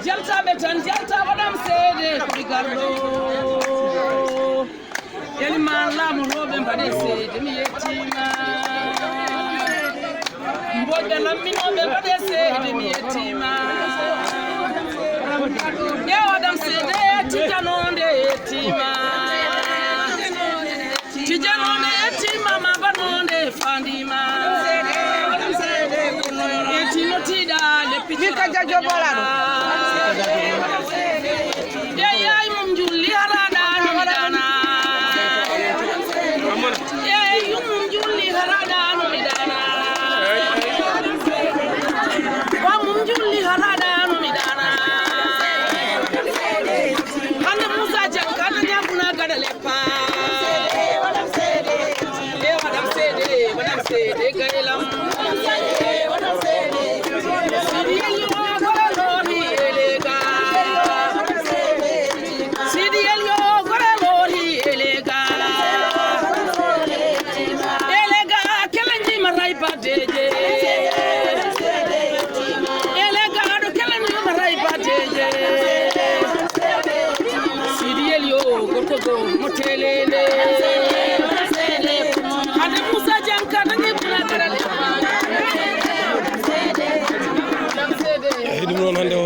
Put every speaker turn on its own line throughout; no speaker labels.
Jalta betan jalta wadam sede kurigardo yeli mala mu robe mbade sede mi yetima mboga lamino be mbade sede mi yetima ye wadam sede tijanonde yetima yetima mabanonde fandima etino tida le pika jajo bolado yay mum julli harada no midana yay mum julli harada no midana wa mum julli harada no midana hande musa jankana nyabuna gadale pa wadam sede gailam wadam sede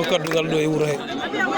Kaddugal ɗo e wuro he